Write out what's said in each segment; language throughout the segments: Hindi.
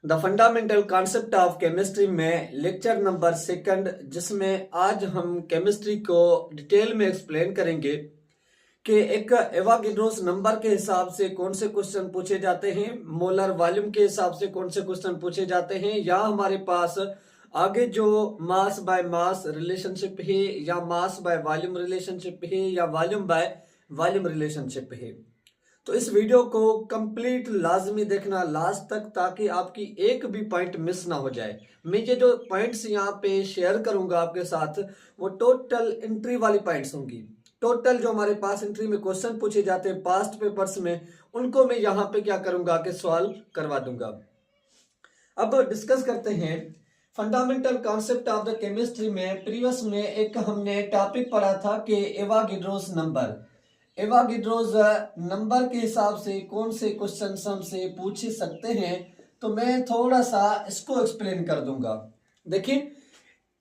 The fundamental concept of chemistry में लेक्चर नंबर सेकंड, जिसमें आज हम केमिस्ट्री को डिटेल में एक्सप्लेन करेंगे कि एक एवोगाड्रोस नंबर के हिसाब से कौन से क्वेश्चन पूछे जाते हैं, मोलर वॉल्यूम के हिसाब से कौन से क्वेश्चन पूछे जाते हैं, या हमारे पास आगे जो मास बाय मास रिलेशनशिप है, या मास बाय वॉल्यूम रिलेशनशिप है, या वॉल्यूम बाय वॉल्यूम रिलेशनशिप है। तो इस वीडियो को कंप्लीट लाजमी देखना लास्ट तक, ताकि आपकी एक भी पॉइंट मिस ना हो जाए। मैं ये जो पॉइंट्स यहाँ पे शेयर करूंगा आपके साथ, वो टोटल एंट्री वाली पॉइंट्स होंगी। टोटल जो हमारे पास एंट्री में क्वेश्चन पूछे जाते हैं पास्ट पेपर्स में, उनको मैं यहाँ पे क्या करूंगा कि सॉल्व करवा दूंगा। अब डिस्कस करते हैं fundamental concept of the chemistry में। प्रीवियस में एक हमने टॉपिक पढ़ा था कि एवोगाड्रोस नंबर। एवोगाड्रोस नंबर के हिसाब से कौन से क्वेश्चन हमसे पूछ सकते हैं, तो मैं थोड़ा सा इसको एक्सप्लेन कर दूंगा। देखिए,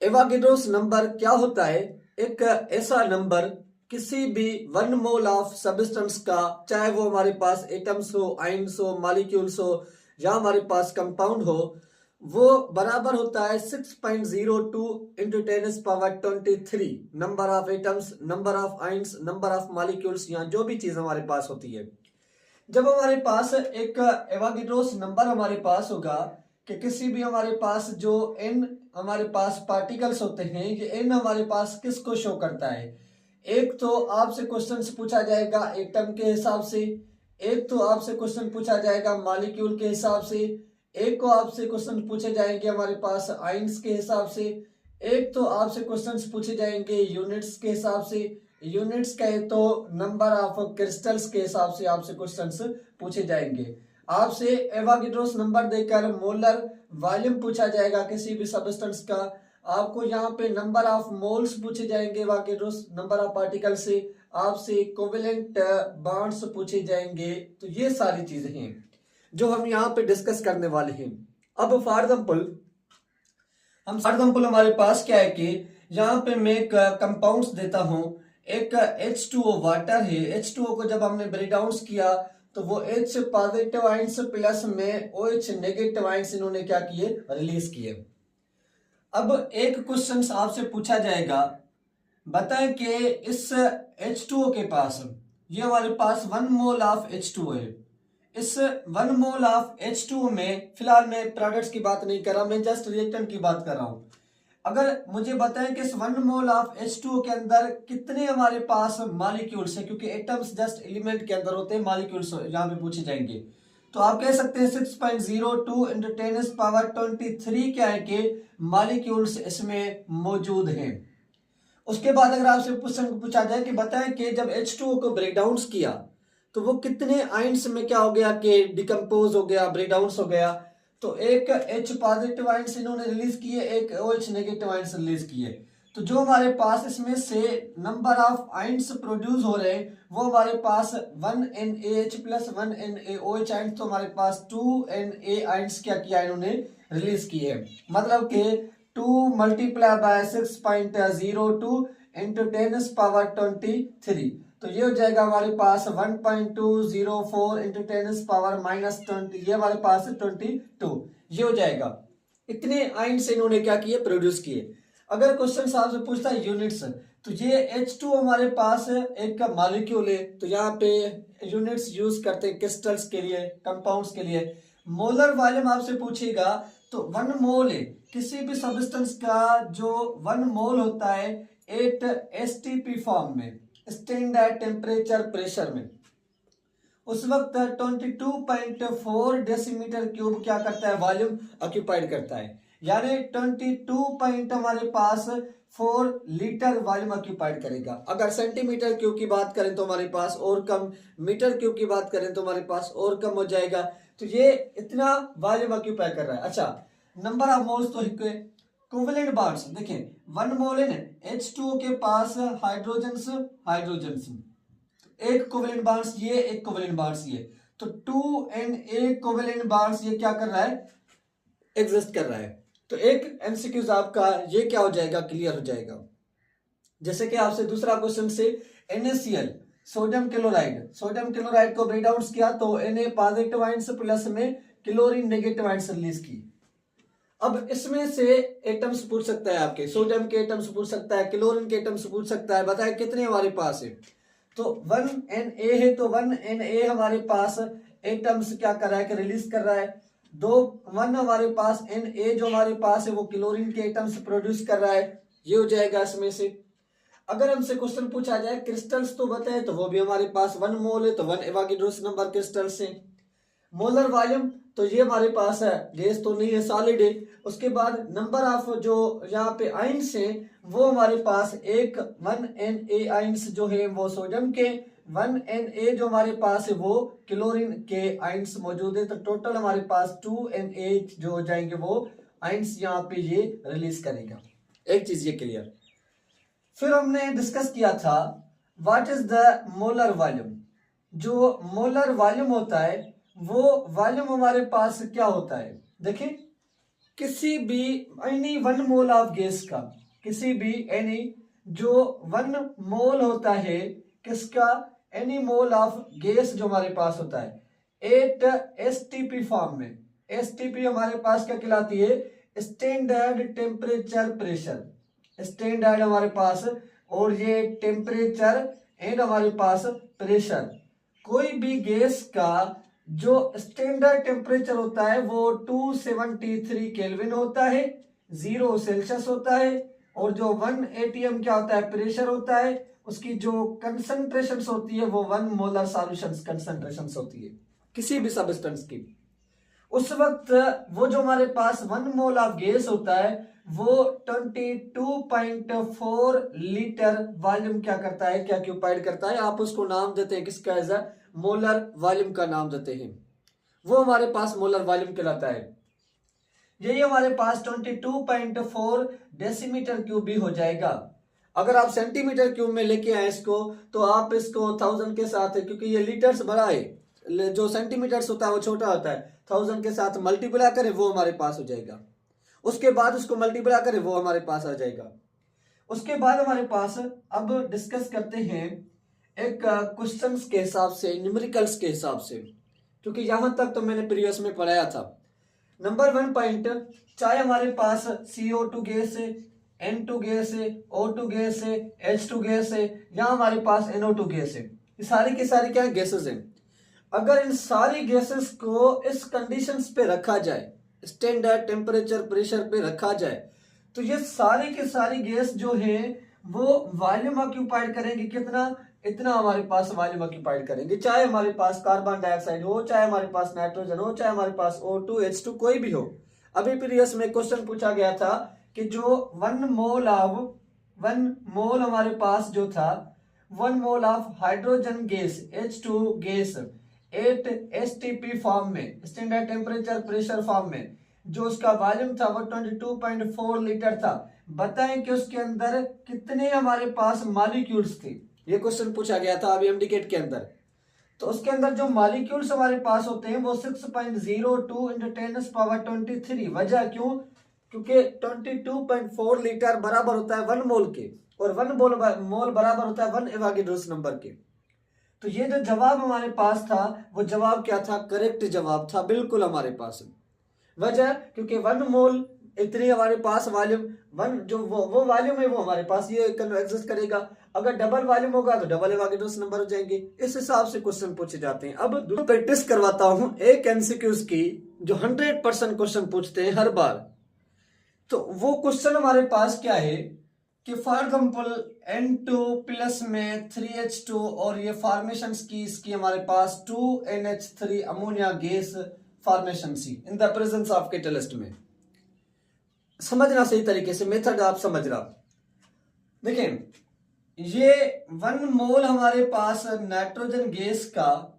एवोगाड्रोस नंबर क्या होता है। एक ऐसा नंबर किसी भी 1 मोल ऑफ सब्सटेंस का, चाहे वो हमारे पास एटम्स हो, आयन्स हो, मॉलिक्यूल्स हो, या हमारे पास कंपाउंड हो, वो बराबर होता है 6.02 into 10⁻23 number of atoms, number of ions, number of molecules, या जो भी चीज हमारे पास होती है। जब हमारे पास एक एवोगाड्रोस नंबर हमारे पास होगा कि किसी भी हमारे पास जो n हमारे पास पार्टिकल्स होते हैं, ये n हमारे पास किसको शो करता है। एक तो आपसे क्वेश्चन पूछा जाएगा एटम के हिसाब से, एक तो आपसे क्वेश्चन पूछा जाएगा मॉलिक्यूल के हिसाब से, एक को आपसे क्वेश्चन पूछे जाएंगे हमारे पास आयन्स के हिसाब से, एक तो आपसे क्वेश्चंस पूछे जाएंगे यूनिट्स के हिसाब से। यूनिट्स कहे तो नंबर ऑफ क्रिस्टल्स के हिसाब से आपसे क्वेश्चंस पूछे जाएंगे। आपसे एवोगाड्रोस नंबर देकर मोलर वॉल्यूम पूछा जाएगा किसी भी सब्सटेंस का। आपको यहाँ पे नंबर ऑफ मोल्स पूछे जाएंगे एवोगाड्रोस नंबर ऑफ पार्टिकल से। आपसे कोवेलेंट बॉन्ड्स पूछे जाएंगे। तो ये सारी चीजें हैं जो हम यहाँ पे डिस्कस करने वाले हैं। अब फॉर एग्जाम्पल हमारे पास क्या है कि यहाँ पे मैं एक कंपाउंड्स देता हूं। एक H2O वाटर है। H2O को जब हमने ब्रेक डाउन किया तो वो H पॉजिटिव आयंस प्लस में OH नेगेटिव आयंस इन्होंने क्या किए, रिलीज किए। अब एक क्वेश्चन आपसे पूछा जाएगा, बताएं कि इस H2O के पास, ये हमारे पास 1 मोल ऑफ H2O है। इस 1 मोल ऑफ H2O में, फिलहाल मैं प्रोडक्ट्स की बात नहीं कर रहा, मैं जस्ट रिएक्टेंट की बात कर रहा हूं। अगर मुझे बताएं कि इस 1 मोल ऑफ H2O के अंदर कितने हमारे पास मॉलिक्यूल्स है, क्योंकि एटम्स जस्ट एलिमेंट के अंदर होते हैं, मॉलिक्यूल्स यहाँ पे पूछे जाएंगे। तो आप कह सकते हैं 6.02 इंटू 10⁻23 क्या है कि मॉलिक्यूल्स इसमें मौजूद हैं। उसके बाद अगर आपसे क्वेश्चन पूछा जाए कि बताएं कि जब H2O को ब्रेक डाउन किया तो वो कितने आयंस में क्या हो गया कि डिकम्पोज हो गया, ब्रेक डाउन हो गया। तो एक H पॉजिटिव आयंस इन्होंने रिलीज किए, एक OH नेगेटिव आयंस रिलीज किए। तो जो हमारे पास इसमें से नंबर ऑफ आयंस प्रोड्यूस हो रहे हैं, वो हमारे पास 1NaH प्लस 1NaOH आयंस, तो हमारे पास 2Na आयंस क्या किया इन्होंने, रिलीज किए। मतलब कि 2 मल्टीप्लाई बाय 6.02 इंटू 10⁻23, तो ये हो जाएगा हमारे पास 1.204 इंटू 10⁻⁻20, ये हमारे पास 22, ये हो जाएगा। इतने आयंस इन्होंने क्या किए, प्रोड्यूस किए। अगर क्वेश्चन आपसे पूछता है यूनिट्स, तो ये H2 हमारे पास एक मॉलिक्यूल है, तो यहाँ पे यूनिट्स यूज करते हैं क्रिस्टल्स के लिए, कंपाउंड्स के लिए। मोलर वॉल्यूम आपसे पूछेगा तो 1 मोल है किसी भी सब्सटेंस का, जो 1 मोल होता है 8 STP फॉर्म में, स्टैंडर्ड टेम्परेचर प्रेशर में, उस वक्त 22.4 डेसीमीटर क्यूब क्या करता है, वॉल्यूम ऑक्यूपाइड करता है। यानी 22 हमारे पास 4 लीटर वॉल्यूम ऑक्यूपाइड करेगा। अगर सेंटीमीटर क्यूब की बात करें तो हमारे पास और कम, मीटर क्यूब की बात करें तो हमारे पास और कम हो जाएगा। तो ये इतना वॉल्यूम ऑक्यूपाई कर रहा है। अच्छा, नंबर ऑफ मोल्स तो कोवेलेंट बॉन्ड्स देखें, 1 मोल है ना H2O के पास हाइड्रोजन्स, एक कोवेलेंट बॉन्ड्स ये, एक कोवेलेंट बॉन्ड्स ये, तो 2Na कोवेलेंट बॉन्ड्स ये क्या कर रहा है, एग्जिस्ट कर रहा है। तो एक एमसीक्यूज आपका ये क्या हो जाएगा, क्लियर हो जाएगा। जैसे कि आपसे दूसरा क्वेश्चन से NaCl सोडियम क्लोराइड को ब्रेक डाउन किया तो Na पॉजिटिव आयंस प्लस में क्लोरीन नेगेटिव आयंस रिलीज की। अब इसमें से एटम्स पूछ सकता है, आपके सोडियम के एटम्स पूछ सकता है, क्लोरीन के एटम्स पूछ सकता है, बताए कितने हमारे पास है। तो 1Na है, तो 1Na हमारे पास एटम्स क्या कर रहा है कि रिलीज कर रहा है। 1 हमारे पास Na जो हमारे पास है वो क्लोरीन के एटम्स प्रोड्यूस कर रहा है, ये हो जाएगा इसमें से। अगर हमसे क्वेश्चन पूछा जाए क्रिस्टल्स तो बताए, तो वो भी हमारे पास 1 मोल है, तो 1 एवोगाड्रोस नंबर क्रिस्टल्स है। मोलर वॉल्यूम तो ये हमारे पास है, गैस तो नहीं है, सॉलिड है। उसके बाद नंबर ऑफ जो यहाँ पे आइंस है वो हमारे पास 1Na आइंस जो है वो सोडियम के, 1Na जो हमारे पास है वो क्लोरीन के आइंस मौजूद है। तो टोटल हमारे पास 2Na जो हो जाएंगे वो आइंस यहाँ पे ये रिलीज करेगा। एक चीज ये क्लियर। फिर हमने डिस्कस किया था what is the molar volume. जो मोलर वॉल्यूम होता है वो वॉल्यूम हमारे पास क्या होता है, देखिए किसी भी एनी 1 मोल ऑफ गैस का, किसी भी एनी जो 1 मोल होता है किसका, एनी मोल ऑफ गैस जो हमारे पास होता है 8 STP फॉर्म में। STP हमारे पास क्या कहलाती है, स्टैंडर्ड टेम्परेचर प्रेशर, स्टैंडर्ड हमारे पास, और ये टेम्परेचर एंड हमारे पास प्रेशर। कोई भी गैस का जो स्टैंडर्ड टेम्परेचर होता है वो 273 केल्विन होता है, 0 सेल्सियस होता है, और जो 1 atm क्या होता है, प्रेशर होता है। उसकी जो कंसंट्रेशंस होती है वो 1 मोलर सॉल्यूशंस कंसंट्रेशंस होती है किसी भी सब्सटेंस की। उस वक्त वो जो हमारे पास 1 मोल ऑफ गैस होता है वो 22.4 लीटर वॉल्यूम क्या करता है, क्या ऑक्यूपाइड करता है। आप उसको नाम देते हैं किसका, एज अ मोलर वॉल्यूम का नाम देते हैं, वो हमारे पास मोलर वॉल्यूम कहलाता है। यही हमारे पास 22.4 डेसीमीटर क्यूब भी हो जाएगा। अगर आप सेंटीमीटर क्यूब में लेके आए इसको तो आप इसको 1000 के साथ, क्योंकि ये लीटर्स बड़ा है, जो सेंटीमीटर्स होता है वो छोटा होता है, 1000 के साथ मल्टीप्लाई करें वो हमारे पास हो जाएगा। उसके बाद उसको मल्टीप्लाई करें वो हमारे पास आ जाएगा। उसके बाद हमारे पास अब डिस्कस करते हैं एक क्वेश्चंस के हिसाब से, न्यूमेरिकल्स के हिसाब से, क्योंकि यहां तक तो मैंने प्रीवियस में पढ़ाया था। नंबर 1 पॉइंट, चाहे हमारे पास CO2 गैस है, N2 गैस है, O2 गैस है, H2 गैस है, या हमारे पास NO2 गैस है, ये सारी की सारी क्या गैसेस हैं। अगर इन सारी गैसेस को इस कंडीशंस पे रखा जाए, स्टैंडर्ड टेम्परेचर प्रेशर पे रखा जाए, तो ये सारी की सारी गैस जो है वो वॉल्यूम ऑक्यूपाइड करेंगे कितना, इतना हमारे पास वॉल्यूम ऑक्यूपाइड करेंगे। चाहे हमारे पास कार्बन डाइऑक्साइड हो, चाहे हमारे पास नाइट्रोजन हो, चाहे हमारे पास O2 H2 कोई भी हो। अभी प्रीवियस में क्वेश्चन पूछा गया था कि जो 1 मोल हमारे पास जो था, 1 mole of hydrogen gas H2 gas 8 STP form में, स्टैंडर्ड टेम्परेचर प्रेशर फॉर्म में, जो उसका वॉल्यूम था वो 22.4 लीटर था। बताएं कि उसके अंदर कितने हमारे पास मॉलिक्यूल्स थे, ये क्वेश्चन पूछा गया था अभी एमडीकेट के अंदर। तो उसके अंदर जो मॉलिक्यूल्स हमारे पास होते हैं वो 6.02 × 10⁻23। वजह क्यों, क्योंकि 22.4 लीटर बराबर होता है 1 मोल के, और 1 मोल बराबर होता है 1 एवोगाड्रोस नंबर के। तो ये जो जवाब हमारे पास था वो जवाब क्या था, करेक्ट जवाब था बिल्कुल हमारे पास। वजह क्योंकि 1 मोल इतनी हमारे पास वॉल्यूम, 1 जो वो वॉल्यूम है वो हमारे पास ये एग्जिस्ट करेगा। अगर डबल वॉल्यूम होगा तो डबल एवोगाड्रोस नंबर हो जाएंगे। इस हिसाब से क्वेश्चन पूछे जाते हैं। अब प्रैक्टिस करवाता हूं एक एमसीक्यूज की जो 100% क्वेश्चन पूछते हैं हर बार। तो वो क्वेश्चन हमारे पास क्या है कि फॉर एग्जाम्पल N2 प्लस में 3H2 और ये फॉर्मेशन की इसकी हमारे पास 2NH3 ammonia gas formation see in the presence of catalyst में। समझना सही तरीके से, मेथड आप समझ रहा। देखें ये 1 मोल हमारे पास नाइट्रोजन गैस का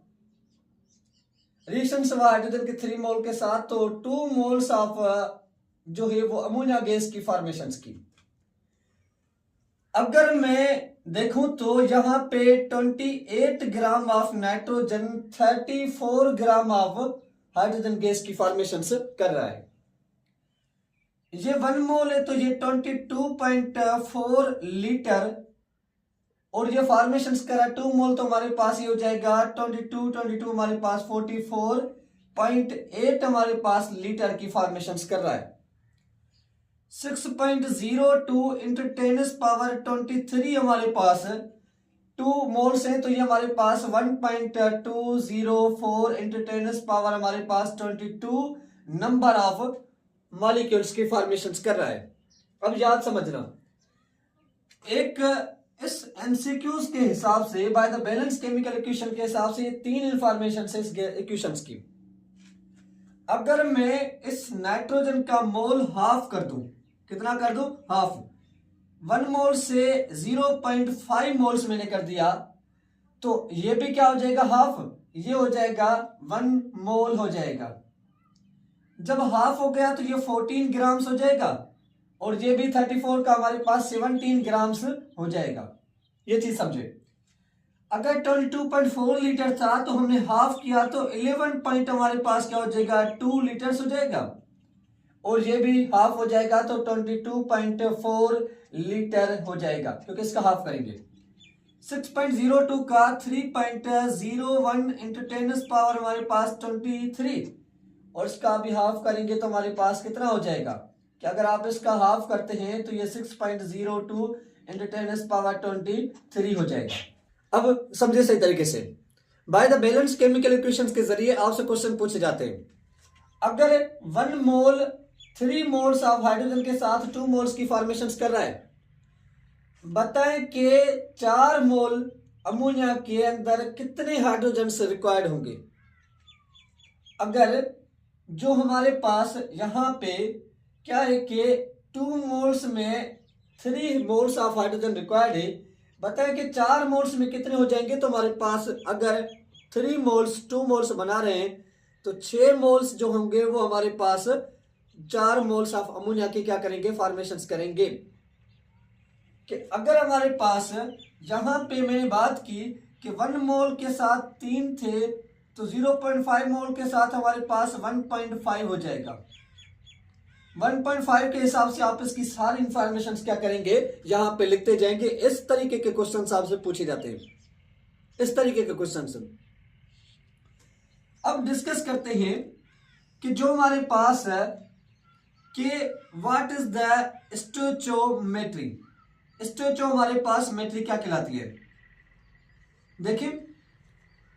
रिएक्शन हुआ हाइड्रोजन के 3 मोल के साथ, तो 2 मोल्स ऑफ जो है वो अमोनिया गैस की फॉर्मेशन की। अगर मैं देखूं तो यहां पे 28 gram of nitrogen 34 gram of hydrogen gas की फॉर्मेशन कर रहा है। ये 1 मोल है तो ये 22.4 लीटर, और ये फॉर्मेशन कर रहा है 2 मोल, तो हमारे पास ये हो जाएगा 22 हमारे पास 44 6.8 हमारे पास लीटर की फॉर्मेशन कर रहा है। 6.02 इंटू 10⁻23 हमारे पास 2 मोल्स हैं, तो ये हमारे पास 1.204 इंटू 10 हमारे पास 22 नंबर ऑफ मॉलिक्यूल्स की फॉर्मेशन कर रहा है। अब याद समझना, एक इस एमसीक्यूज के हिसाब से by the balance chemical equation के हिसाब से ये 3 इंफॉर्मेशन है इस इक्वेशंस की। अगर मैं इस नाइट्रोजन का मोल हाफ कर दूं, कितना कर दूं? हाफ। 1 मोल से 0.5 मोल्स मैंने कर दिया, तो ये भी क्या हो जाएगा? हाफ। ये हो जाएगा 1 मोल हो जाएगा। जब हाफ हो गया तो ये 14 ग्राम्स हो जाएगा, और ये भी 34 का हमारे पास 17 ग्राम्स हो जाएगा। ये चीज समझे। अगर 22.4 लीटर था तो हमने हाफ किया तो 11 पॉइंट हमारे पास क्या हो जाएगा? 2 लीटर्स हो जाएगा, और ये भी हाफ हो जाएगा तो 22.4 लीटर हो जाएगा, क्योंकि इसका हाफ करेंगे। 6.02 का 3.01 इंटू 10 हमारे पास 23, और इसका भी हाफ करेंगे तो हमारे पास कितना हो जाएगा? कि अगर आप इसका हाफ करते हैं तो ये 6.02 इंटू 10⁻23 हो जाएगा। अब समझे सही तरीके से, by the balance chemical equations के जरिए आपसे क्वेश्चन पूछे जाते हैं। अगर 1 मोल 3 मोल्स ऑफ हाइड्रोजन के साथ 2 मोल्स की फॉर्मेशन कर रहा है, बताएं कि 4 मोल अमोनिया के अंदर कितने हाइड्रोजन रिक्वायर्ड होंगे। अगर जो हमारे पास यहां पे क्या है कि 2 मोल्स में 3 मोल्स ऑफ हाइड्रोजन रिक्वायर्ड है, बताएं कि 4 मोल्स में कितने हो जाएंगे। तो हमारे पास अगर 3 मोल्स 2 मोल्स बना रहे हैं तो 6 मोल्स जो होंगे वो हमारे पास 4 मोल्स ऑफ अमोनिया की क्या करेंगे? फॉर्मेशन करेंगे। कि अगर हमारे पास यहां पे मैंने बात की कि 1 मोल के साथ 3 थे, तो 0.5 मोल के साथ हमारे पास 1.5 हो जाएगा। 1.5 के हिसाब से आप इसकी सारी इंफॉर्मेशन क्या करेंगे? यहां पे लिखते जाएंगे। इस तरीके के क्वेश्चन आपसे पूछे जाते हैं, इस तरीके के क्वेश्चन। अब डिस्कस करते हैं कि जो हमारे पास है कि व्हाट इज द स्टोइचियोमेट्री। स्टोइचियो हमारे पास मेट्री क्या कहलाती है? देखिए,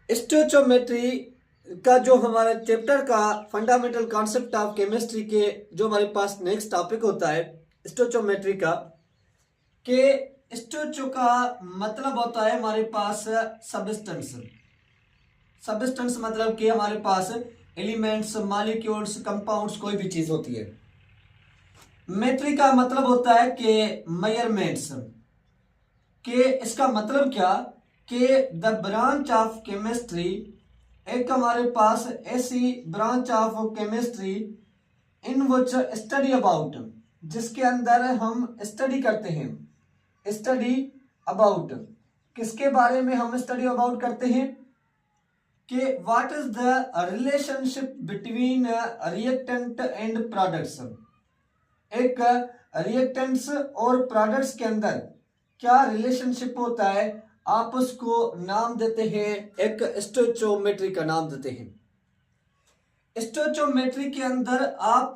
स्टोइचियोमेट्री का जो हमारा चैप्टर का फंडामेंटल कॉन्सेप्ट ऑफ केमिस्ट्री के जो हमारे पास नेक्स्ट टॉपिक होता है स्टोइचियोमेट्री का, कि स्टोइचियो का मतलब होता है हमारे पास सब्सटेंस। सब्सटेंस मतलब कि हमारे पास एलिमेंट्स, मॉलिक्यूल्स, कंपाउंड्स, कोई भी चीज होती है। मेट्री का मतलब होता है कि मेजरमेंट्स। कि इसका मतलब क्या कि द ब्रांच ऑफ केमिस्ट्री, एक हमारे पास ऐसी branch of chemistry in which study about, जिसके अंदर हम स्टडी करते हैं। स्टडी अबाउट, किसके बारे में हम स्टडी अबाउट करते हैं? कि what is the relationship between reactant and products. एक रिएक्टेंट्स और प्रोडक्ट्स के अंदर क्या रिलेशनशिप होता है, आप उसको नाम देते हैं, एक स्टोइचियोमेट्री का नाम देते हैं। स्टोइचियोमेट्री के अंदर आप